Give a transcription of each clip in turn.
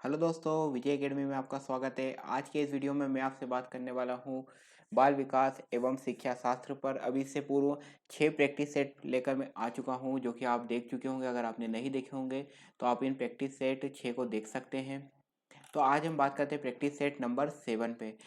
Hello दोस्तों, विजय academy में आपका स्वागत है। आज के इस वीडियो में मैं आपसे बात करने वाला हूँ बाल विकास एवं शिक्षा शास्त्र पर। अभी इससे पूर्व 6 प्रैक्टिस सेट लेकर मैं आ चुका हूँ, जो कि आप देख चुके होंगे। अगर आपने नहीं देखे होंगे तो आप इन प्रैक्टिस सेट 6 को देख सकते हैं। तो आज हम बात करते हैं प्रैक्टिस सेट नंबर 7 पे।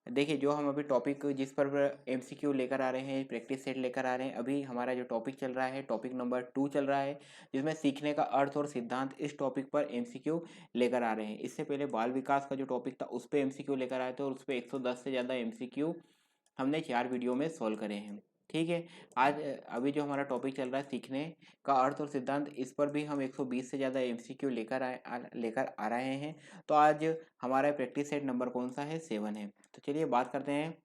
देखिए, जो हम अभी टॉपिक जिस पर एमसीक्यू लेकर आ रहे हैं, प्रैक्टिस सेट लेकर आ रहे हैं, अभी हमारा जो टॉपिक चल रहा है टॉपिक नंबर 2 चल रहा है, जिसमें सीखने का अर्थ और सिद्धांत। इस टॉपिक पर एमसीक्यू लेकर आ रहे हैं। इससे पहले बाल विकास का जो टॉपिक था उस पर एमसीक्यू लेकर आए थे, और उस पर 110 से ज़्यादा एमसीक्यू हमने 4 वीडियो में सॉल्व करे हैं। ठीक है। आज अभी जो हमारा टॉपिक चल रहा है सीखने का अर्थ और सिद्धांत, इस पर भी हम 120 से ज़्यादा एमसीक्यू लेकर आ रहे हैं। तो आज हमारा प्रैक्टिस सेट नंबर कौन सा है? 7 है। तो चलिए बात करते हैं।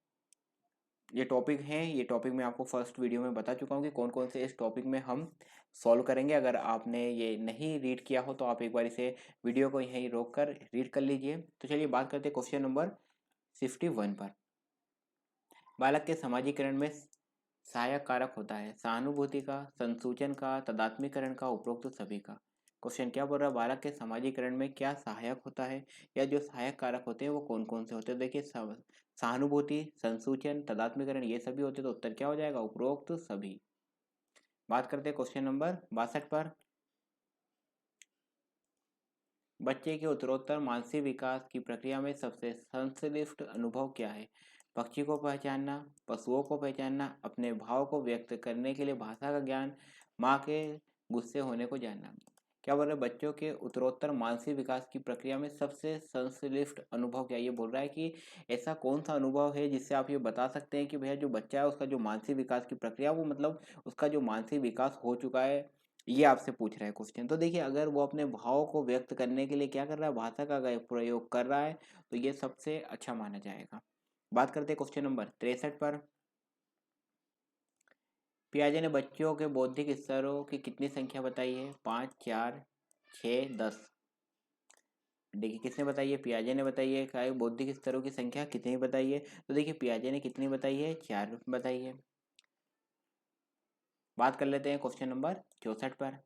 ये टॉपिक है, ये टॉपिक मैं आपको फर्स्ट वीडियो में बता चुका हूँ कि कौन कौन से इस टॉपिक में हम सॉल्व करेंगे। अगर आपने ये नहीं रीड किया हो तो आप एक बार इसे वीडियो को यहीं रोक कर रीड कर लीजिए। तो चलिए बात करते हैं क्वेश्चन नंबर 51 पर। बालक के समाजीकरण में सहायक कारक होता है सहानुभूति का, संसूचन का, तदात्मीकरण का, उपरोक्त सभी का। क्वेश्चन क्या बोल रहा है? बालक के समाजीकरण में क्या सहायक होता है, या जो सहायक कारक होते हैं वो कौन कौन से होते हैं? देखिए, सहानुभूति, संसूचन, तदात्मीकरण, ये सभी होते हैं। तो उत्तर क्या हो जाएगा? उपरोक्त सभी। बात करते हैं क्वेश्चन नंबर 62 पर। बच्चे के उत्तरोत्तर मानसिक विकास की प्रक्रिया में सबसे संश्लिष्ट अनुभव क्या है? पक्षी को पहचानना, पशुओं को पहचानना, अपने भाव को व्यक्त करने के लिए भाषा का ज्ञान, माँ के गुस्से होने को जानना। क्या बोल रहे हैं? बच्चों के उत्तरोत्तर मानसिक विकास की प्रक्रिया में सबसे संश्लिष्ट अनुभव क्या? ये बोल रहा है कि ऐसा कौन सा अनुभव है जिससे आप ये बता सकते हैं कि भैया जो बच्चा है उसका जो मानसिक विकास की प्रक्रिया, वो मतलब उसका जो मानसिक विकास हो चुका है। ये आपसे पूछ रहा है क्वेश्चन। तो देखिए, अगर वो अपने भाव को व्यक्त करने के लिए क्या कर रहा है? भाषा का प्रयोग कर रहा है, तो ये सबसे अच्छा माना जाएगा। बात करते हैं क्वेश्चन नंबर 63 पर। पियाजे ने बच्चों के बौद्धिक स्तरों की कितनी संख्या बताई है? 5, 4, 6, 10। देखिए, किसने बताई है? पियाजे ने बताई है। क्या बौद्धिक स्तरों की संख्या कितनी बताई है? तो देखिए, पियाजे ने कितनी बताई है? 4 बताई है। बात कर लेते हैं क्वेश्चन नंबर 64 पर।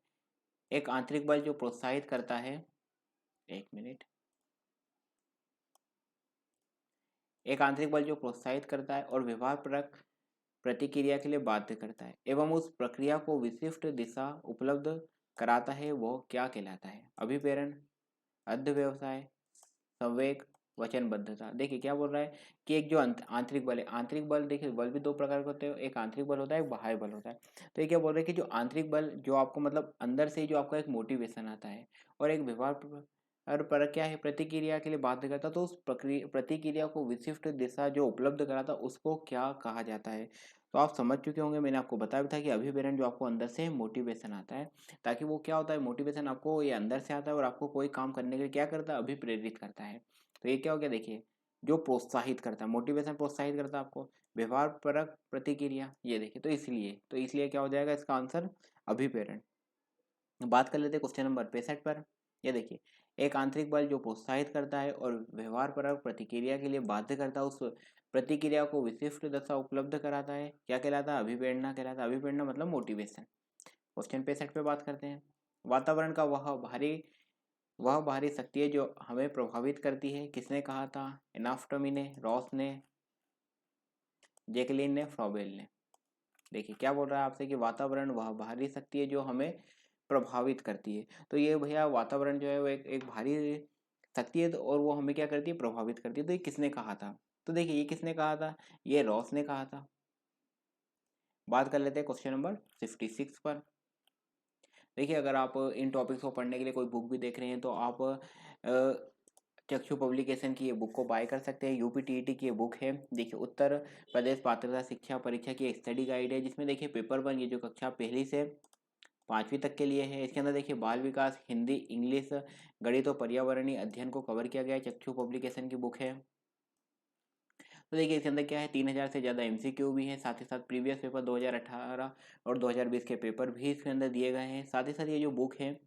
एक आंतरिक बल जो प्रोत्साहित करता है, एक मिनट, एक आंतरिक बल जो प्रोत्साहित करता है और व्यवहारपरक प्रतिक्रिया के लिए बाध्य करता है एवं उस प्रक्रिया को विशिष्ट दिशा उपलब्ध कराता है, वो क्या कहलाता है? अभिप्रेरण, अध्यवसाय, संवेग, वचनबद्धता। देखिए, क्या बोल रहा है कि एक जो आंतरिक बल है, आंतरिक बल, देखिए बल भी दो प्रकार के होते हैं। एक आंतरिक बल होता है, एक बाह्य बल होता है। तो ये क्या बोल रहे हैं कि जो आंतरिक बल जो आपको मतलब अंदर से जो आपका एक मोटिवेशन आता है, और एक व्यवहार और पर क्या है, प्रतिक्रिया के लिए बाध्य करता, तो उस प्रतिक्रिया को विशिष्ट दिशा जो उपलब्ध कराता, उसको क्या कहा जाता है? तो आप समझ चुके होंगे, मैंने आपको बताया भी था कि अभिप्रेरण जो आपको अंदर से मोटिवेशन आता है, ताकि वो क्या होता है, मोटिवेशन आपको ये अंदर से आता है और आपको कोई काम करने के लिए क्या करता है? अभिप्रेरित करता है। तो ये क्या हो गया? देखिए, जो प्रोत्साहित करता है, मोटिवेशन प्रोत्साहित करता है आपको। व्यवहार परक प्रतिक्रिया, ये देखिए, तो इसलिए क्या हो जाएगा इसका आंसर? अभिप्रेरण। बात कर लेते हैं क्वेश्चन नंबर 65 पर। ये देखिए, एक आंतरिक बल जो प्रोत्साहित करता है और व्यवहार परक प्रतिक्रिया के लिए बाध्य करता है, उस प्रतिक्रिया को विशिष्ट दशा उपलब्ध कराता है, क्या कहलाता है? अभिप्रेरणा कहलाता है। अभिप्रेरणा मतलब मोटिवेशन। क्वेश्चन 65 पे बात करते हैं। वातावरण का वह बाहरी शक्ति है जो हमें प्रभावित करती है, किसने कहा था? एनाफ्टमी ने, रॉस ने, जैकलिन ने, फ्रॉबेल ने। देखिए, क्या बोल रहा है आपसे कि वातावरण वह बाहरी शक्ति है जो हमें प्रभावित करती है। तो ये भैया वातावरण जो है वो एक भारी शक्ति है, और वो हमें क्या करती है? प्रभावित करती है। तो ये किसने कहा था? तो देखिए, ये किसने कहा था? ये रॉस ने कहा था। बात कर लेते हैं क्वेश्चन नंबर 56 पर। देखिए, अगर आप इन टॉपिक्स को पढ़ने के लिए कोई बुक भी देख रहे हैं तो आप चक्षु पब्लिकेशन की ये बुक को बाय कर सकते हैं। यूपीटीईटी की ये बुक है। देखिए, उत्तर प्रदेश पात्रता शिक्षा परीक्षा की एक स्टडी गाइड है, जिसमें देखिए पेपर 1 ये जो कक्षा पहली से 5वीं तक के लिए है। इसके अंदर देखिए बाल विकास, हिंदी, इंग्लिश, गणित और पर्यावरणीय अध्ययन को कवर किया गया है। चक्षु पब्लिकेशन की बुक है। तो देखिए, इसके अंदर क्या है, 3000 से ज़्यादा एमसीक्यू भी है। साथ ही साथ प्रीवियस पेपर 2018 और 2020 के पेपर भी इसके अंदर दिए गए हैं। साथ ही साथ ये जो बुक है,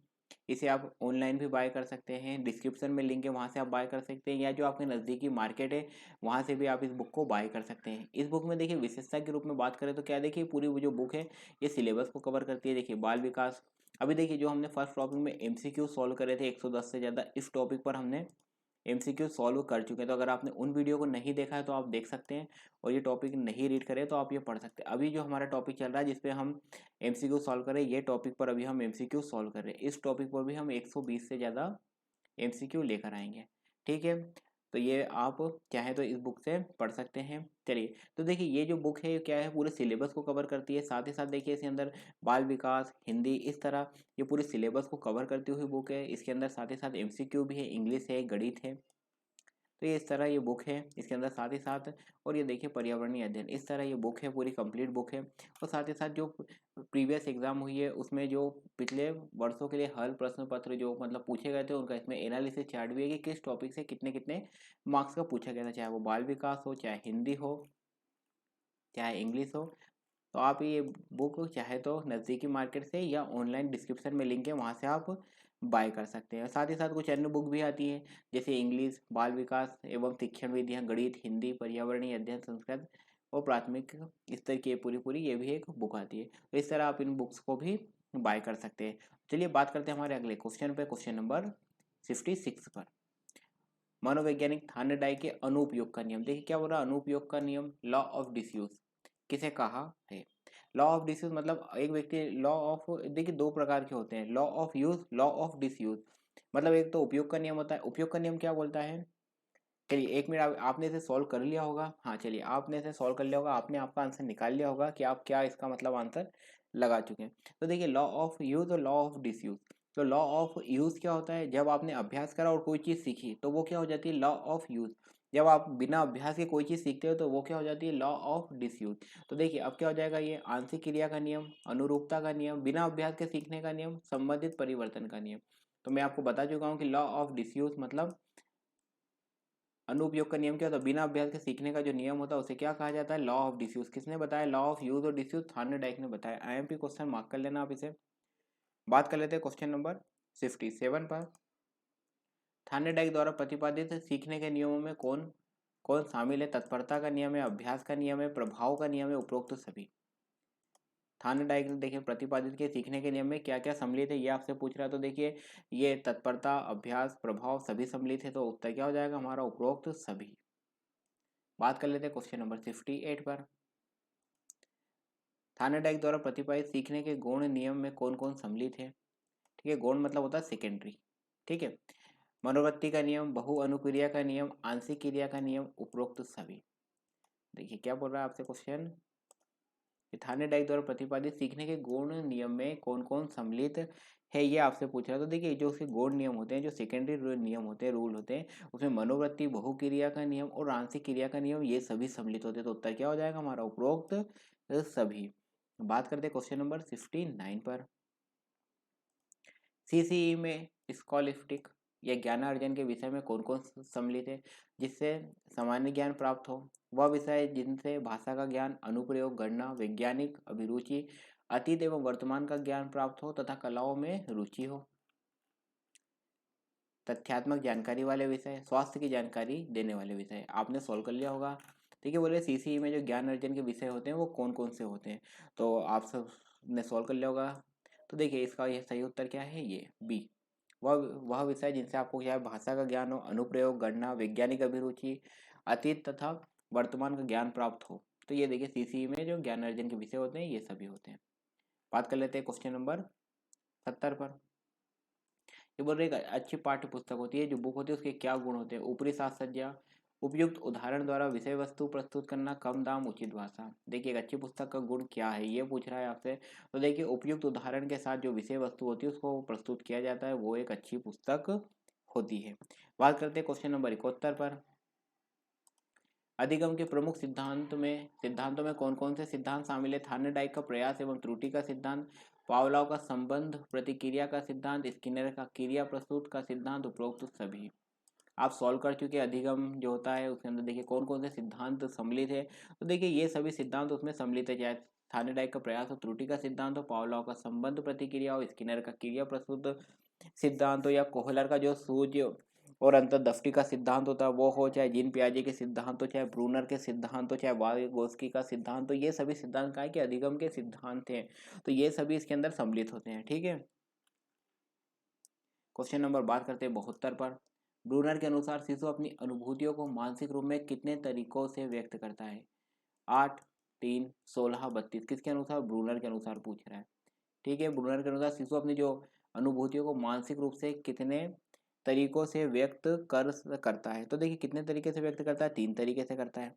इसे आप ऑनलाइन भी बाय कर सकते हैं। डिस्क्रिप्शन में लिंक है, वहाँ से आप बाय कर सकते हैं, या जो आपके नज़दीकी मार्केट है वहाँ से भी आप इस बुक को बाय कर सकते हैं। इस बुक में देखिए विशेषता के रूप में बात करें तो क्या, देखिए पूरी वो जो बुक है ये सिलेबस को कवर करती है। देखिए, बाल विकास अभी देखिए जो हमने फर्स्ट टॉपिक में एमसीक्यू सॉल्व करे थे 110 से ज़्यादा, इस टॉपिक पर हमने एमसीक्यू सॉल्व कर चुके हैं। तो अगर आपने उन वीडियो को नहीं देखा है तो आप देख सकते हैं, और ये टॉपिक नहीं रीड करें तो आप ये पढ़ सकते हैं। अभी जो हमारा टॉपिक चल रहा है जिसपे हम एमसीक्यू सॉल्व करें, ये टॉपिक पर अभी हम एमसीक्यू सॉल्व कर रहे हैं। इस टॉपिक पर भी हम 120 से ज़्यादा एमसीक्यू लेकर आएंगे, ठीक है। तो ये आप चाहें तो इस बुक से पढ़ सकते हैं। चलिए, तो देखिए ये जो बुक है क्या है, पूरे सिलेबस को कवर करती है। साथ ही साथ देखिए इसके अंदर बाल विकास, हिंदी, इस तरह ये पूरे सिलेबस को कवर करती हुई बुक है। इसके अंदर साथ ही साथ एमसीक्यू भी है, इंग्लिश है, गणित है। तो ये इस तरह ये बुक है इसके अंदर, साथ ही साथ और ये देखिए पर्यावरणीय अध्ययन, इस तरह ये बुक है, पूरी कंप्लीट बुक है। और साथ ही साथ जो प्रीवियस एग्जाम हुई है उसमें जो पिछले वर्षों के लिए हल प्रश्न पत्र जो मतलब पूछे गए थे, उनका इसमें एनालिसिस चार्ट भी है कि किस टॉपिक से कितने कितने मार्क्स का पूछा गया था, चाहे वो बाल विकास हो, चाहे हिंदी हो, चाहे इंग्लिश हो। तो आप ये बुक चाहे तो नज़दीकी मार्केट से या ऑनलाइन डिस्क्रिप्शन में लिंक है, वहाँ से आप बाय कर सकते हैं। साथ ही साथ कुछ अन्य बुक भी आती है, जैसे इंग्लिश, बाल विकास एवं शिक्षण विधियाँ, गणित, हिंदी, पर्यावरणीय अध्ययन, संस्कृत और प्राथमिक स्तर की पूरी पूरी ये भी एक बुक आती है। तो इस तरह आप इन बुक्स को भी बाय कर सकते हैं। चलिए बात करते हैं हमारे अगले क्वेश्चन पे, क्वेश्चन नंबर 56 पर। मनोवैज्ञानिक थार्नडाई के अनुपयोग का नियम, देखिए क्या बोल रहा है, अनुपयोग का नियम, लॉ ऑफ डिसयूज किसे कहा है। लॉ ऑफ डिसयूज मतलब एक व्यक्ति, लॉ ऑफ देखिए दो प्रकार के होते हैं, law of use, law of disuse. मतलब एक तो उपयोग का नियम होता है। उपयोग का नियम क्या बोलता है, चलिए एक मिनट, आपने इसे सॉल्व कर लिया होगा। हाँ चलिए, आपने इसे सॉल्व कर लिया होगा, आपने आपका आंसर निकाल लिया होगा कि आप क्या इसका मतलब आंसर लगा चुके हैं। तो देखिए लॉ ऑफ यूज और लॉ ऑफ डिसयूज। तो लॉ ऑफ यूज क्या होता है, जब आपने अभ्यास करा और कोई चीज़ सीखी तो वो क्या हो जाती है, लॉ ऑफ यूज। जब आप बिना अभ्यास के कोई चीज़ सीखते हो तो वो क्या हो जाती है, लॉ ऑफ डिसयूज। तो देखिए अब क्या हो जाएगा, ये आंशिक क्रिया का नियम, अनुरूपता का नियम, बिना अभ्यास के सीखने का नियम, संबंधित परिवर्तन का नियम। तो मैं आपको बता चुका हूँ कि लॉ ऑफ डिसयूज मतलब अनुपयोग का नियम क्या होता है, बिना अभ्यास के सीखने का जो नियम होता है उसे क्या कहा जाता है, लॉ ऑफ डिसयूज। किसने बताया, लॉ ऑफ यूज और डिसयूज, थार्नडाइक ने बताया। आईएमपी क्वेश्चन मार्क कर लेना आप इसे। बात कर लेते हैं क्वेश्चन नंबर 57 पर। थार्नडाइक द्वारा प्रतिपादित सीखने के नियमों में कौन कौन शामिल है, तत्परता का नियम है, अभ्यास का नियम है, प्रभाव का नियम है, उपरोक्त सभी। थार्नडाइक ने देखिए प्रतिपादित के सीखने के नियम में क्या क्या सम्मिलित है ये आपसे पूछ रहा है। तो देखिए ये तत्परता, अभ्यास, प्रभाव सभी सम्मिलित है, तो उत्तर क्या हो जाएगा हमारा, उपरोक्त सभी। बात कर लेते हैं क्वेश्चन नंबर 58 पर। थार्नडाइक द्वारा प्रतिपादित सीखने के गौण नियम में कौन कौन सम्मिलित है। ठीक है, गौण मतलब होता है सेकेंडरी। ठीक है, मनोवृत्ति का नियम, बहु अनुक्रिया का नियम, आंशिक क्रिया का नियम, उपरोक्त सभी। देखिए क्या बोल रहा है आपसे क्वेश्चन, थार्नडाइक द्वारा प्रतिपादित सीखने के गौण नियम में कौन कौन सम्मिलित है ये आपसे पूछ रहा है। तो देखिए जो उसके गौण नियम होते हैं, जो सेकेंडरी नियम होते हैं, रूल होते हैं, उसमें मनोवृत्ति, बहुक्रिया का नियम और आंशिक क्रिया का नियम ये सभी सम्मिलित होते हैं। तो उत्तर क्या हो जाएगा हमारा, उपरोक्त सभी। बात करते हैं क्वेश्चन नंबर 59 पर। सीसीई में स्कॉलिस्टिक या ज्ञानार्जन के विषय में कौन कौन सम्मिलित है, जिससे सामान्य ज्ञान प्राप्त हो। वह विषय जिनसे भाषा का ज्ञान, अनुप्रयोग, गणना, वैज्ञानिक अभिरुचि, अतीत एवं वर्तमान का ज्ञान प्राप्त हो तथा कलाओं में रुचि हो। तथ्यात्मक जानकारी वाले विषय, स्वास्थ्य की जानकारी देने वाले विषय, आपने सॉल्व कर लिया होगा। ठीक है, बोले सीसीई में जो ज्ञान अर्जन के विषय होते हैं वो कौन कौन से होते हैं, तो आप सब ने सॉल्व कर लिया होगा। तो देखिए इसका ये सही उत्तर क्या है, ये बी। वह वह विषय जिनसे आपको क्या है, भाषा का ज्ञान हो, अनुप्रयोग, गणना, वैज्ञानिक अभिरुचि, अतीत तथा वर्तमान का ज्ञान प्राप्त हो। तो ये देखिए सीसीई में जो ज्ञान अर्जन के विषय होते हैं ये सभी होते हैं। बात कर लेते हैं क्वेश्चन नंबर 70 पर। ये बोल रहे एक अच्छी पाठ्य पुस्तक होती है, जो बुक होती है उसके क्या गुण होते हैं, ऊपरी साज सज्जा, उपयुक्त उदाहरण द्वारा विषय वस्तु प्रस्तुत करना, कम दाम, उचित भाषा। देखिए एक अच्छी पुस्तक का गुण क्या है ये पूछ रहा है आपसे। तो देखिए उपयुक्त उदाहरण के साथ जो विषय वस्तु होती है उसको प्रस्तुत किया जाता है, वो एक अच्छी पुस्तक होती है। बात करते हैं क्वेश्चन नंबर 71 पर। अधिगम के प्रमुख सिद्धांतों में कौन कौन से सिद्धांत शामिल है। थार्नडाइक का प्रयास एवं त्रुटि का सिद्धांत, पावलोव का संबंध प्रतिक्रिया का सिद्धांत, स्किनर का क्रिया प्रस्तुत का सिद्धांत, उपरोक्त सभी। आप सॉल्व कर चुके अधिगम जो होता है उसके अंदर देखिए कौन कौन से सिद्धांत सम्मिलित है। तो देखिए ये सभी सिद्धांत उसमें सम्मिलित है, चाहे थार्नडाइक का प्रयास हो, त्रुटि का सिद्धांत हो, पावलोव का संबंध प्रतिक्रिया हो, स्किनर का क्रिया प्रस्तुत सिद्धांत हो, या कोहलर का जो सूर्य और अंतर्दृष्टि का सिद्धांत होता है वो हो, चाहे जीन पियाजे के सिद्धांत हो, चाहे ब्रूनर के सिद्धांत हो, चाहे वाइगोत्स्की का सिद्धांत हो, ये सभी सिद्धांत का है कि अधिगम के सिद्धांत हैं। तो ये सभी इसके अंदर सम्मिलित होते हैं। ठीक है, क्वेश्चन नंबर बात करते हैं 72 पर। ब्रूनर के अनुसार शिशु अपनी अनुभूतियों को मानसिक रूप में कितने तरीकों से व्यक्त करता है? 8, 3, 16, 32। किसके अनुसार? ब्रूनर के अनुसार पूछ रहा है। ठीक है, ब्रूनर के अनुसार शिशु अपनी जो अनुभूतियों को मानसिक रूप से कितने तरीकों से व्यक्त करता है? तो देखिए कितने तरीके से व्यक्त करता है? 3 तरीके से करता है।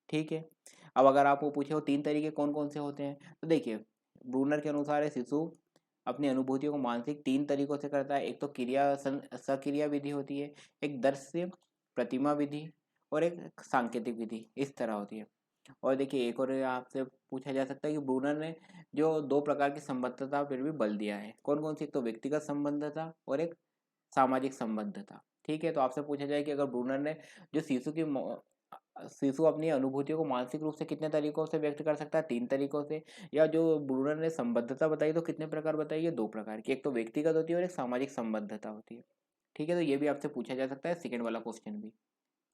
ठीक है, अब अगर आपको पूछे वो 3 तरीके कौन कौन से होते हैं, तो देखिए ब्रूनर के अनुसार शिशु अपनी अनुभूतियों को मानसिक 3 तरीकों से करता है। एक तो सक्रिया विधि होती है, एक दृश्य प्रतिमा विधि और एक सांकेतिक विधि, इस तरह होती है। और देखिए एक और आपसे पूछा जा सकता है कि ब्रूनर ने जो 2 प्रकार की संबद्धता फिर भी बल दिया है, कौन कौन सी? एक तो व्यक्तिगत संबद्धता और एक सामाजिक संबद्धता। ठीक है, तो आपसे पूछा जाए कि अगर ब्रूनर ने जो शिशु अपनी अनुभूतियों को मानसिक रूप से कितने तरीकों से व्यक्त कर सकता है? 3 तरीकों से। या जो ब्रूनर ने संबद्धता बताई तो कितने प्रकार बताई है? 2 प्रकार की, एक तो व्यक्तिगत होती है और एक सामाजिक संबद्धता होती है। ठीक है, तो ये भी आपसे पूछा जा सकता है, सेकंड वाला क्वेश्चन भी।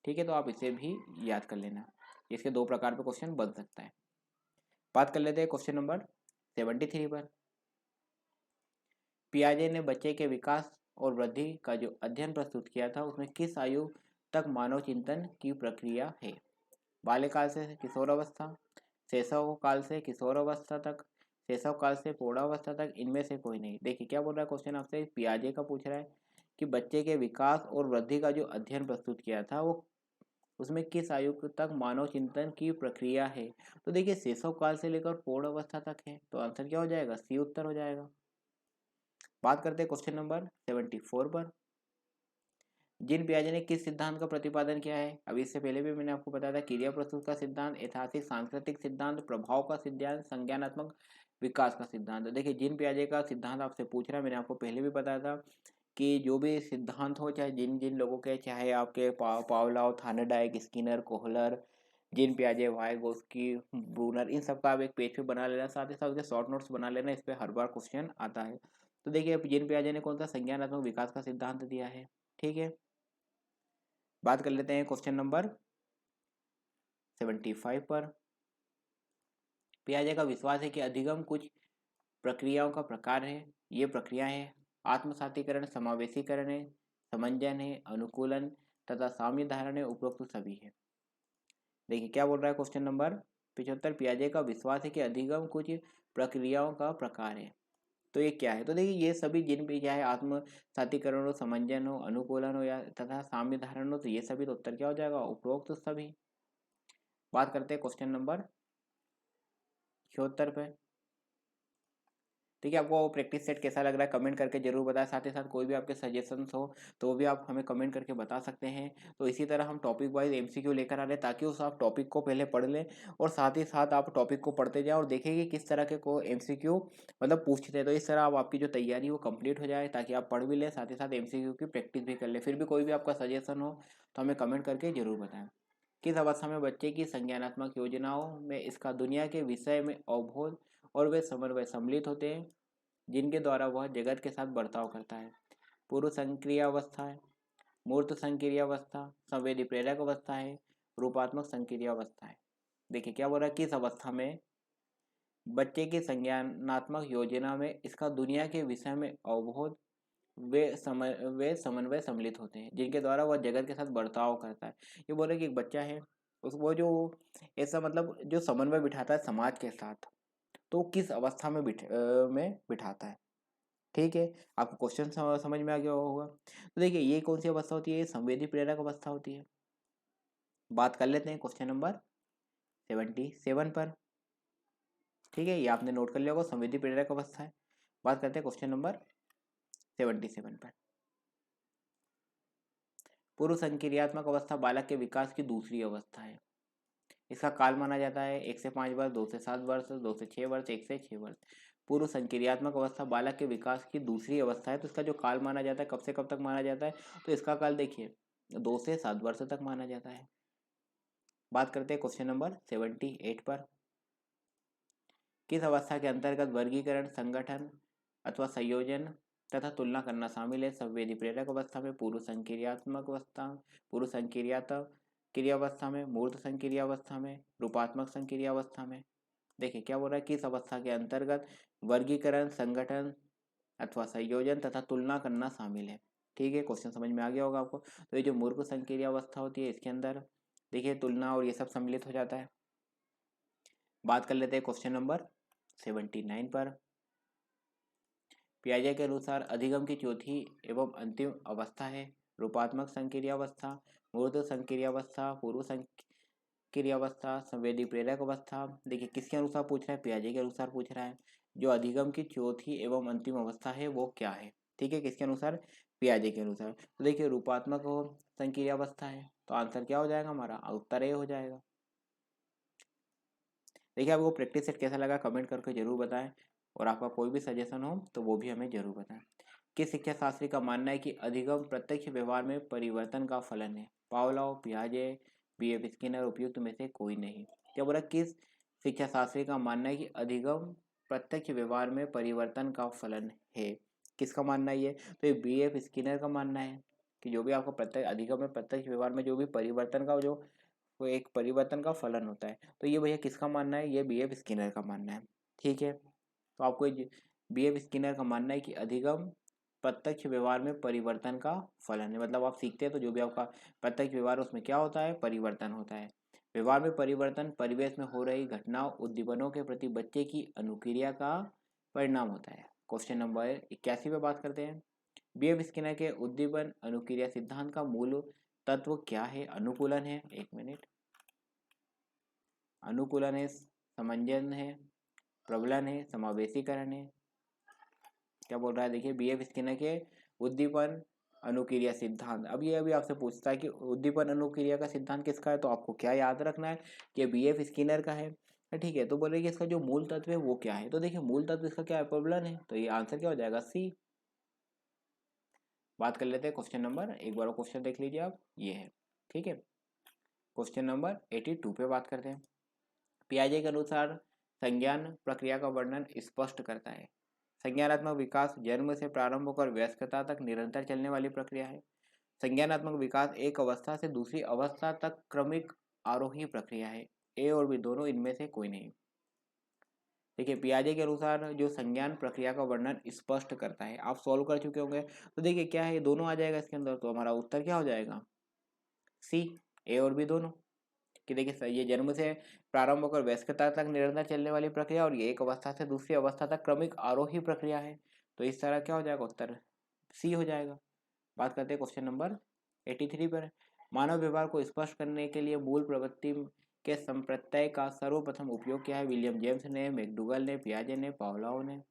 ठीक है, तो आप इसे भी याद कर लेना, इसके 2 प्रकार पे क्वेश्चन बन सकता है। बात कर लेते हैं क्वेश्चन नंबर 73 पर। पियाजे ने बच्चे के विकास और वृद्धि का जो अध्ययन प्रस्तुत किया था उसमें किस आयु तक मानव चिंतन की प्रक्रिया है? बाल्यकाल से किशोरावस्था, शैशव काल से किशोरावस्था तक, शैशव काल से प्रौढ़ावस्था तक, इनमें से कोई नहीं। देखिए क्या बोल रहा है क्वेश्चन आपसे, पियाजे का पूछ रहा है कि बच्चे के विकास और वृद्धि का जो अध्ययन प्रस्तुत किया था वो उसमें किस आयु तक मानव चिंतन की प्रक्रिया है? तो देखिए शैशव काल से लेकर प्रौढ़ अवस्था तक है, तो आंसर क्या हो जाएगा? सी उत्तर हो जाएगा। बात करते हैं क्वेश्चन नंबर 74 पर। जीन पियाजे ने किस सिद्धांत का प्रतिपादन किया है? अभी इससे पहले भी मैंने आपको बताया था, क्रिया प्रस्तुत का सिद्धांत, ऐतिहासिक सांस्कृतिक सिद्धांत, प्रभाव का सिद्धांत, संज्ञानात्मक विकास का सिद्धांत। देखिए जीन पियाजे का सिद्धांत आपसे पूछ रहा है, मैंने आपको पहले भी बताया था कि जो भी सिद्धांत हो, चाहे जिन जिन लोगों के, चाहे आपके Pavlov, Thorndike, Skinner, Kohler, Jean पियाजे, वाइगोस्की, ब्रूनर, इन सब का आप एक पेज पे बना लेना, साथ ही साथ उसके शॉर्ट नोट्स बना लेना, इस पे हर बार क्वेश्चन आता है। तो देखिए जीन पियाजे ने कौन सा संज्ञानात्मक विकास का सिद्धांत दिया है। ठीक है, बात कर लेते हैं क्वेश्चन नंबर 75 पर। पियाजे का विश्वास है कि अधिगम कुछ प्रक्रियाओं का प्रकार है। ये प्रक्रिया है आत्मसातीकरण, समावेशीकरण है, समंजन है, अनुकूलन तथा साम्य धारण है, उपरोक्त सभी है। देखिए क्या बोल रहा है क्वेश्चन नंबर 75, पियाजे का विश्वास है कि अधिगम कुछ प्रक्रियाओं का प्रकार है। तो ये क्या है? तो देखिए ये सभी जिन भी, चाहे आत्म सातीकरण हो, समंजन हो, अनुकूलन हो या तथा साम्य धारण हो, तो ये सभी तो उत्तर क्या हो जाएगा? उपरोक्त सभी। बात करते हैं क्वेश्चन नंबर 76 पे। ठीक है, आपको प्रैक्टिस सेट कैसा लग रहा है कमेंट करके जरूर बताएं। साथ ही साथ कोई भी आपके सजेशंस हो तो वो भी आप हमें कमेंट करके बता सकते हैं। तो इसी तरह हम टॉपिक वाइज एमसीक्यू लेकर आ रहे हैं ताकि उस आप टॉपिक को पहले पढ़ लें और साथ ही साथ आप टॉपिक को पढ़ते जाएं और देखें कि किस तरह के को एमसीक्यू मतलब पूछते हैं। तो इस तरह आप आपकी जो तैयारी है वो कंप्लीट हो जाए, ताकि आप पढ़ भी लें, साथ ही साथ एमसीक्यू की प्रैक्टिस भी कर लें। फिर भी कोई भी आपका सजेशन हो तो हमें कमेंट करके जरूर बताएं। किस अवस्था में बच्चे की संज्ञानात्मक योजनाओं में इसका दुनिया के विषय में अवबोध और वे समन्वय सम्मिलित होते हैं जिनके द्वारा वह जगत के साथ बर्ताव करता है? पूर्व संक्रिय अवस्था है, मूर्त संक्रिय अवस्था, संवेदी प्रेरक अवस्था है, रूपात्मक संक्रिय अवस्था है। देखिए क्या बोल रहा है, किस अवस्था में बच्चे की संज्ञानात्मक योजना में इसका दुनिया के विषय में अवबोध वे समन्वय सम्मिलित होते हैं जिनके द्वारा वह जगत के साथ बर्ताव करता है। ये बोले कि एक बच्चा है, उस वो जो ऐसा मतलब जो समन्वय बिठाता है समाज के साथ, तो किस अवस्था में बिठाता है? ठीक है, आपको क्वेश्चन समझ में आ गया होगा। तो देखिए ये कौन सी अवस्था होती है? संवेदी प्रेरक अवस्था होती है। बात कर लेते हैं क्वेश्चन नंबर 77 पर। ठीक है, ये आपने नोट कर लिया होगा, संवेदी प्रेरक अवस्था है। बात करते हैं क्वेश्चन नंबर 77 पर। पूर्व संक्रियात्मक अवस्था बालक के विकास की दूसरी अवस्था है। इसका काल माना जाता है 1 से 5 वर्ष, 2 से 7 वर्ष, 2 से 6 वर्ष, 1 से 6 वर्ष। पूर्व संक्रियात्मक अवस्था बालक के विकास की दूसरी अवस्था है, तो इसका जो काल माना जाता है कब से कब तक माना जाता है? तो इसका काल देखिए 2 से 7 वर्ष तक माना जाता है। बात करते हैं क्वेश्चन नंबर 78 पर। किस अवस्था के अंतर्गत वर्गीकरण, संगठन अथवा संयोजन तथा तुलना करना शामिल है? संवेदी प्रेरक अवस्था में, पूर्व संक्रियात्मक अवस्था, पूर्व संक्रियात्मक क्रियावस्था में, मूर्त संक्रियावस्था में, रूपात्मक संक्रियावस्था में। देखिए क्या बोल रहा है, किस अवस्था के अंतर्गत वर्गीकरण, संगठन अथवा संयोजन तथा तुलना करना शामिल है। ठीक है, क्वेश्चन समझ में आ गया होगा आपको। तो ये जो मूर्ख संकीर्ण अवस्था होती है इसके अंदर देखिए तुलना और ये सब सम्मिलित हो जाता है। बात कर लेते हैं क्वेश्चन नंबर 79 पर। पियाजे के अनुसार अधिगम की चौथी एवं अंतिम अवस्था है रूपात्मक संकीर्ण अवस्था, मूर्त संकीर्ण अवस्था, पूर्व संकीर्ण अवस्था, संवेदी प्रेरक अवस्था। देखिए किसके अनुसार पूछ रहा है, पियाजे के अनुसार पूछ रहा है। जो अधिगम की चौथी एवं अंतिम अवस्था है वो क्या है। ठीक है, किसके अनुसार, पियाजे के अनुसार। तो देखिए रूपात्मक संकीर्ण अवस्था है, तो आंसर क्या हो जाएगा हमारा, उत्तर ए हो जाएगा। देखिए आपको प्रैक्टिस सेट कैसा लगा कमेंट करके जरूर बताएं, और आपका कोई भी सजेशन हो तो वो भी हमें जरूर बताएं। किस शिक्षा शास्त्री का मानना है कि अधिगम प्रत्यक्ष व्यवहार में परिवर्तन का फलन है। पावलोव, पियाजे, बीएफ स्किनर, उपयुक्त में से कोई नहीं। क्या बोला, किस शिक्षा शास्त्री का मानना है कि अधिगम प्रत्यक्ष व्यवहार में परिवर्तन का फलन है। किसका मानना है ये, तो ये बीएफ स्किनर का मानना है कि जो भी आपको प्रत्यक्ष अधिगम में प्रत्यक्ष व्यवहार में जो भी परिवर्तन का जो वो एक परिवर्तन का फलन होता है। तो ये भैया किसका मानना है, ये बीएफ स्किनर का मानना है। ठीक है, तो आपको बीएफ स्किनर का मानना है कि अधिगम प्रत्यक्ष व्यवहार में परिवर्तन का फलन है। मतलब आप सीखते हैं तो जो भी आपका प्रत्यक्ष व्यवहार उसमें क्या होता है, परिवर्तन होता है। व्यवहार में परिवर्तन परिवेश में हो रही घटनाओं उद्दीपनों के प्रति बच्चे की अनुक्रिया का परिणाम होता है। क्वेश्चन नंबर 81 पे बात करते हैं। बीएफ स्किनर के उद्दीपन अनुक्रिया सिद्धांत का मूल तत्व क्या है। अनुकूलन है, एक मिनट, अनुकूलन है, समंजन है, प्रबलन है, समावेशीकरण है। क्या बोल रहा है, देखिए बीएफ स्किनर के उद्दीपन अनुक्रिया सिद्धांत। अब ये अभी आपसे पूछता है कि उद्दीपन अनुक्रिया का सिद्धांत किसका है, तो आपको क्या याद रखना है कि बीएफ स्किनर का है। ठीक है, तो बोले कि इसका जो मूल तत्व है वो क्या है, तो देखिए मूल तत्व इसका क्या है, प्रबलन है। तो ये आंसर क्या हो जाएगा, सी। बात कर लेते हैं क्वेश्चन नंबर, एक बार क्वेश्चन देख लीजिए आप, ये है। ठीक है, क्वेश्चन नंबर 82 पे बात करते हैं। पियाजे के अनुसार संज्ञान प्रक्रिया का वर्णन स्पष्ट करता है। संज्ञानात्मक विकास जन्म से प्रारंभ होकर वयस्कता तक निरंतर चलने वाली प्रक्रिया है। संज्ञानात्मक विकास एक अवस्था से दूसरी अवस्था तक क्रमिक आरोही प्रक्रिया है। ए और बी दोनों इनमें से कोई नहीं। देखिए पियाजे के अनुसार जो संज्ञान प्रक्रिया का वर्णन स्पष्ट करता है, आप सॉल्व कर चुके होंगे, तो देखिए क्या है, ये दोनों आ जाएगा इसके अंदर, तो हमारा उत्तर क्या हो जाएगा, सी। ए और बी दोनों। कि देखिए ये जन्म से प्रारंभ होकर वयस्कता तक निरंतर चलने वाली प्रक्रिया, और ये एक अवस्था से दूसरी अवस्था तक क्रमिक आरोही प्रक्रिया है। तो इस तरह क्या हो जाएगा, उत्तर सी हो जाएगा। बात करते हैं क्वेश्चन नंबर 83 पर। मानव व्यवहार को स्पष्ट करने के लिए मूल प्रवृत्ति के संप्रत्यय का सर्वप्रथम उपयोग किया है। विलियम जेम्स ने, मैकडूगल ने, पियाजे ने, पावलोव ने।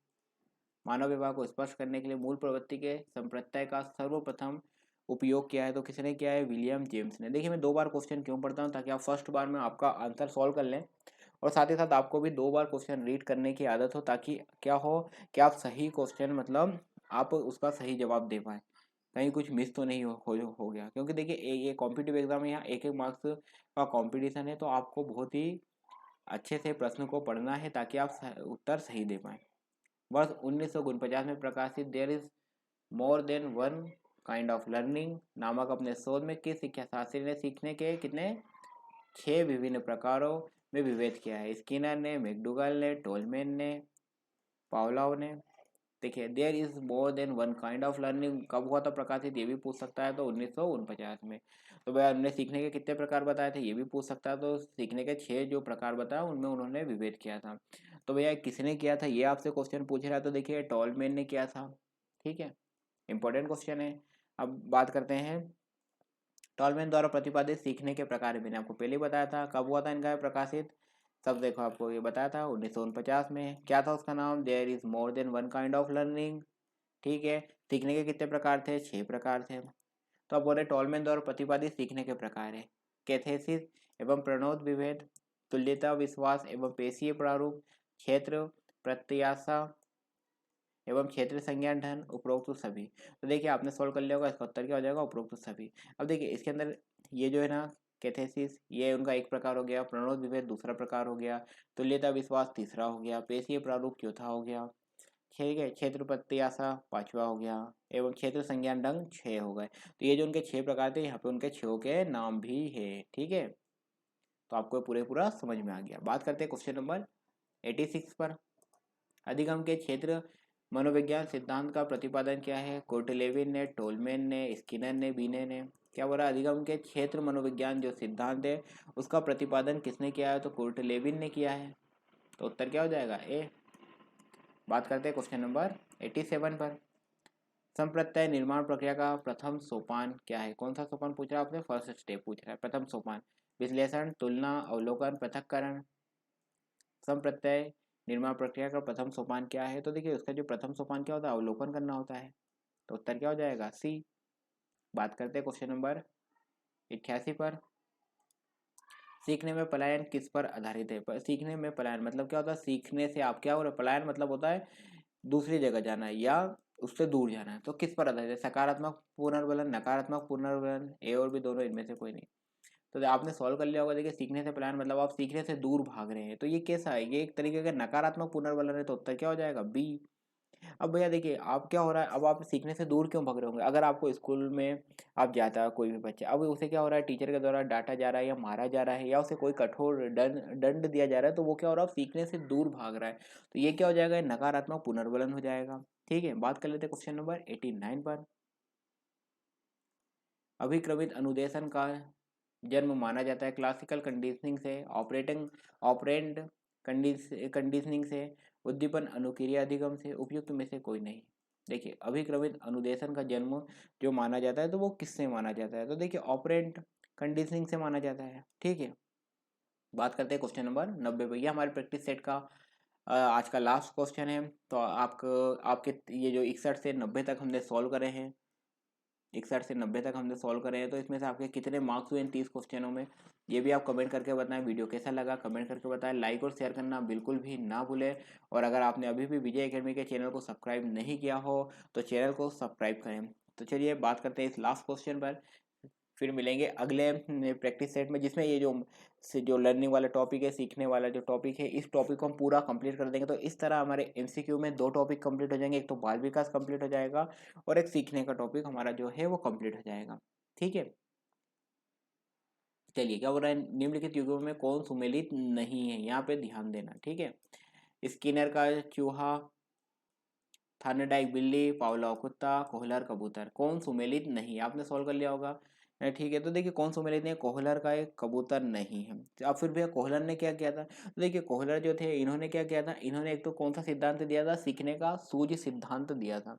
मानव व्यवहार को स्पष्ट करने के लिए मूल प्रवृत्ति के संप्रत्यय का सर्वप्रथम उपयोग किया है, तो किसने किया है, विलियम जेम्स ने। देखिए मैं दो बार क्वेश्चन क्यों पढ़ता हूँ, ताकि आप फर्स्ट बार में आपका आंसर सॉल्व कर लें, और साथ ही साथ आपको भी दो बार क्वेश्चन रीड करने की आदत हो, ताकि क्या हो कि आप सही क्वेश्चन मतलब आप उसका सही जवाब दे पाए, कहीं कुछ मिस तो नहीं हो गया। क्योंकि देखिए ये कॉम्पिटिटिव एग्जाम है, यहाँ एक एक मार्क्स का कंपटीशन है, तो आपको बहुत ही अच्छे से प्रश्न को पढ़ना है ताकि आप उत्तर सही दे पाएँ। वर्ष 1949 में प्रकाशित there is more than one kind of learning नामक अपने शोध में किस शिक्षा शास्त्री ने सीखने के कितने 6 विभिन्न प्रकारों में विभेद किया है। स्किनर ने, मैकडूगल ने, टोलमैन ने, पावलोव ने। देखिए there is more than one kind of learning कब हुआ था प्रकाशित, ये भी पूछ सकता है, तो 1949 में। तो भैया हमने सीखने के कितने प्रकार बताए थे, ये भी पूछ सकता है, तो सीखने के 6 जो प्रकार बताया उनमें उन्होंने विभेद किया था। तो भैया किसने किया था, ये आपसे क्वेश्चन पूछ रहा है, तो देखिए टोलमैन ने किया था। ठीक है, इंपॉर्टेंट क्वेश्चन है। अब बात करते हैं टॉलमैन द्वारा प्रतिपादित सीखने के प्रकार। मैंने आपको पहले ही बताया था, कब हुआ था इनका प्रकाशित, सब देखो आपको ये बताया था 1949 में। क्या था उसका नाम, there is more than one kind of learning. ठीक है, सीखने के कितने प्रकार थे, 6 प्रकार थे। तो अब बोले टॉलमैन द्वारा प्रतिपादित सीखने के प्रकार है, कैथेसिस एवं प्रणोद विभेद, तुल्यता विश्वास एवं पेशीय प्रारूप, क्षेत्र प्रत्याशा एवं क्षेत्र संज्ञान ढन, उपरोक्त सभी। तो देखिए आपने सोल्व कर लिया होगा, इसका उत्तर क्या हो जाएगा, उपरोक्त सभी। अब देखिए इसके अंदर ये जो है ना कैथेसिस, ये उनका एक प्रकार हो गया, प्रणोद विभेद दूसरा प्रकार हो गया, तुल्यता विश्वास तीसरा हो गया, पेशीय प्रारूप चौथा हो गया। ठीक है, क्षेत्र प्रत्याशा पांचवा हो गया, एवं क्षेत्र संज्ञान ढंग 6 हो गए। तो ये जो उनके 6 प्रकार थे, यहाँ पे उनके 6 के नाम भी है। ठीक है, तो आपको पूरा समझ में आ गया। बात करते हैं क्वेश्चन नंबर 86 पर। अधिगम के क्षेत्र मनोविज्ञान सिद्धांत का प्रतिपादन क्या है? कोर्टलेविन ने, टोलमैन ने, स्किनर ने, बीने ने। क्या बोला? अधिगम के क्षेत्र मनोविज्ञान जो सिद्धांत है उसका प्रतिपादन किसने किया है? तो कोर्टलेविन ने किया है। तो उत्तर क्या हो जाएगा? ए। बात करते हैं क्वेश्चन नंबर 87 पर। संप्रत्यय निर्माण प्रक्रिया का प्रथम सोपान क्या है? कौन सा सोपान पूछ रहा है आपसे? फर्स्ट स्टेप पूछ रहा है, प्रथम सोपान। विश्लेषण, तुलना, अवलोकन, पृथक्करण। संप्रत्यय निर्माण प्रक्रिया का प्रथम सोपान क्या है? तो देखिए उसका जो प्रथम सोपान क्या होता है? अवलोकन करना होता है। तो उत्तर क्या हो जाएगा? सी। बात करते हैं क्वेश्चन नंबर 88 पर। सीखने में पलायन किस पर आधारित है? सीखने में पलायन मतलब क्या होता है? सीखने से आप क्या हो रहे? पलायन मतलब होता है दूसरी जगह जाना है या उससे दूर जाना है। तो किस पर आधारित है? सकारात्मक पुनर्बलन, नकारात्मक पुनर्बलन, ए और बी दोनों, इनमें से कोई नहीं। तो आपने सॉल्व कर लिया होगा। देखिए सीखने से पलायन मतलब आप सीखने से दूर भाग रहे हैं, तो ये कैसा है? ये एक तरीके का नकारात्मक पुनर्बलन है। तो उत्तर क्या हो जाएगा? बी। अब भैया देखिए आप क्या हो रहा है, अब आप सीखने से दूर क्यों भाग रहे होंगे? अगर आपको स्कूल में आप जाता है कोई भी बच्चा, अब उसे क्या हो रहा है? टीचर के द्वारा डांटा जा रहा है या मारा जा रहा है या उसे कोई कठोर दंड दिया जा रहा है, तो वो क्या हो रहा है? सीखने से दूर भाग रहा है। तो ये क्या हो जाएगा? नकारात्मक पुनर्बलन हो जाएगा। ठीक है, बात कर लेते हैं क्वेश्चन नंबर 89 पर। अभिक्रमित अनुदेशन का जन्म माना जाता है क्लासिकल कंडीशनिंग से, ऑपरेटिंग ऑपरेंड कंडीशनिंग से, उद्दीपन अनुक्रिया अधिगम से, उपयुक्त में से कोई नहीं। देखिए अभिक्रमित अनुदेशन का जन्म जो माना जाता है तो वो किससे माना जाता है? तो देखिए ऑपरेंट कंडीशनिंग से माना जाता है। ठीक है, बात करते हैं क्वेश्चन नंबर 90। भैया हमारे प्रैक्टिस सेट का आज का लास्ट क्वेश्चन है। तो आपके ये जो 61 से 90 तक हमने सॉल्व करे हैं, 61 से 90 तक हमने सॉल्व करे हैं, तो इसमें से आपके कितने मार्क्स हुए इन 30 क्वेश्चनों में? ये भी आप कमेंट करके बताएं। वीडियो कैसा लगा कमेंट करके बताएं। लाइक और शेयर करना बिल्कुल भी ना भूलें। और अगर आपने अभी भी विजय एकेडमी के चैनल को सब्सक्राइब नहीं किया हो तो चैनल को सब्सक्राइब करें। तो चलिए बात करते हैं इस लास्ट क्वेश्चन पर। फिर मिलेंगे अगले प्रैक्टिस सेट में, जिसमें ये जो लर्निंग वाला टॉपिक है, सीखने वाला जो टॉपिक है, इस टॉपिक को हम पूरा कंप्लीट कर देंगे। तो इस तरह हमारे एमसीक्यू में 2 टॉपिक कंप्लीट हो जाएंगे। एक तो बाल विकास कंप्लीट हो जाएगा और एक सीखने का टॉपिक हमारा जो है वो कंप्लीट हो जाएगा। ठीक है, चलिए क्या बोल रहा है? निम्नलिखित युगों में कौन सुमेलित नहीं है? यहाँ पे ध्यान देना। ठीक है, स्किनर का चूहा, थार्नडाइक बिल्ली, पावलोव कुत्ता, कोहलर कबूतर। कौन सुमेलित नहीं? आपने सॉल्व कर लिया होगा। ठीक है, तो देखिए कौन सुमेलित नहीं है? कोहलर का एक कबूतर नहीं है। तो अब फिर भैया कोहलर ने क्या किया था? तो देखिए कोहलर जो थे इन्होंने क्या किया था? इन्होंने एक तो कौन सा सिद्धांत दिया था? सीखने का सूझ सिद्धांत दिया था।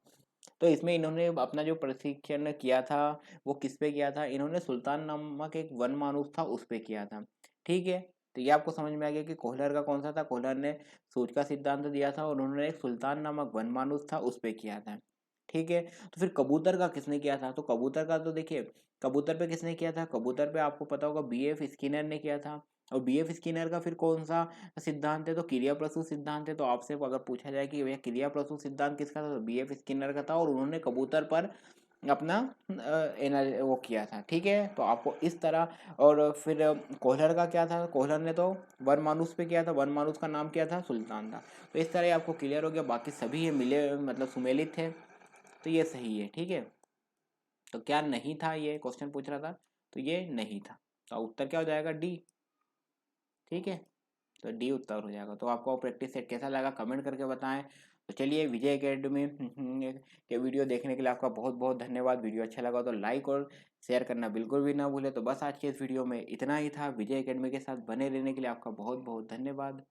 तो इसमें इन्होंने अपना जो प्रशिक्षण किया था वो किस पे किया था? इन्होंने सुल्तान नामक एक वन मानुस था उस पे किया था। ठीक है, तो ये आपको समझ में आ गया कि कोहलर का कौन सा था? कोहलर ने सूझ का सिद्धांत दिया था और उन्होंने एक सुल्तान नामक वन मानुस था उस पे किया था। ठीक है, तो फिर कबूतर का किसने किया था? तो कबूतर का तो देखिए कबूतर पे किसने किया था? कबूतर पे आपको पता होगा बीएफ स्किनर ने किया था। और बीएफ स्किनर का फिर कौन सा सिद्धांत है? तो क्रिया प्रसूत सिद्धांत है। तो आपसे अगर पूछा जाए कि भैया क्रिया प्रसूत सिद्धांत किसका था, तो बीएफ स्किनर का था और उन्होंने कबूतर पर अपना वो किया था। ठीक है, तो आपको इस तरह। और फिर कोहलर का क्या था? कोहलर ने तो वन मानुस पे किया था, वन मानुस का नाम क्या था? सुल्तान था। तो इस तरह आपको क्लियर हो गया। बाकी सभी ये मिले मतलब सुमेलित थे, तो ये सही है। ठीक है, तो क्या नहीं था? ये क्वेश्चन पूछ रहा था, तो ये नहीं था। तो उत्तर क्या हो जाएगा? डी। ठीक है, तो डी उत्तर हो जाएगा। तो आपको प्रैक्टिस सेट कैसा लगा कमेंट करके बताएं। तो चलिए विजय एकेडमी के वीडियो देखने के लिए आपका बहुत बहुत धन्यवाद। वीडियो अच्छा लगा तो लाइक और शेयर करना बिल्कुल भी ना भूलें। तो बस आज के इस वीडियो में इतना ही था। विजय एकेडमी के साथ बने रहने के लिए आपका बहुत बहुत धन्यवाद।